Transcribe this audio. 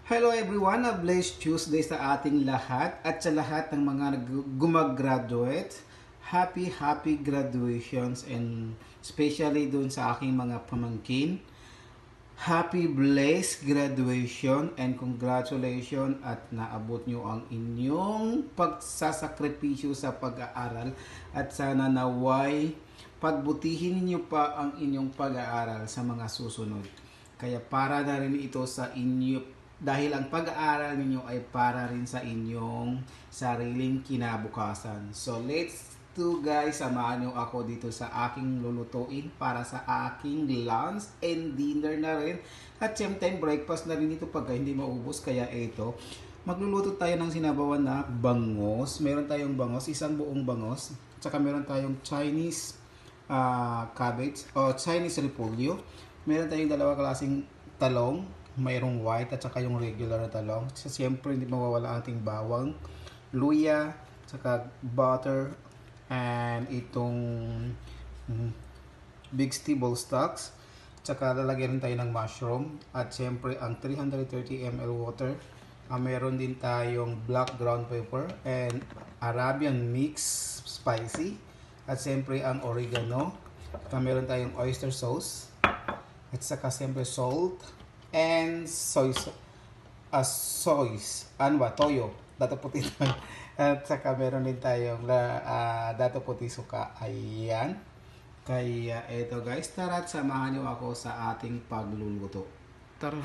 Hello everyone, a blessed Tuesday sa ating lahat at sa lahat ng mga gumagraduate. Happy graduations and especially dun sa aking mga pamangkin. Happy blessed graduation and congratulations at naabot nyo ang inyong pagsasakripisyo sa pag-aaral at sana naway pagbutihin niyo pa ang inyong pag-aaral sa mga susunod. Kaya para na rin ito sa inyo dahil ang pag-aaral ninyo ay para rin sa inyong sariling kinabukasan. So let's to guys, samahan nyo ako dito sa aking lulutuin para sa aking lunch and dinner na rin. At same time, breakfast na rin ito pagka hindi maubos. Kaya ito, magluluto tayo ng sinabawan na bangos. Meron tayong bangos, isang buong bangos. Tsaka meron tayong Chinese cabbage o Chinese repolyo. Meron tayong dalawa klaseng talong. Mayroong white at saka yung regular na talong. So, siyempre, hindi mawawala ating bawang, luya, tsaka butter, and itong big stable stocks. Tsaka lalagyan rin tayo ng mushroom. At siyempre, ang 330 ml water. Meron din tayong black ground pepper and Arabian mix spicy. At siyempre, ang oregano. Meron tayong oyster sauce. At saka siyempre, salt. And soy toyo, dato puti. At saka meron din tayong dato puti suka. Ayan. Kaya eto guys, tara at samahan niyo ako sa ating pagluluto. Tara.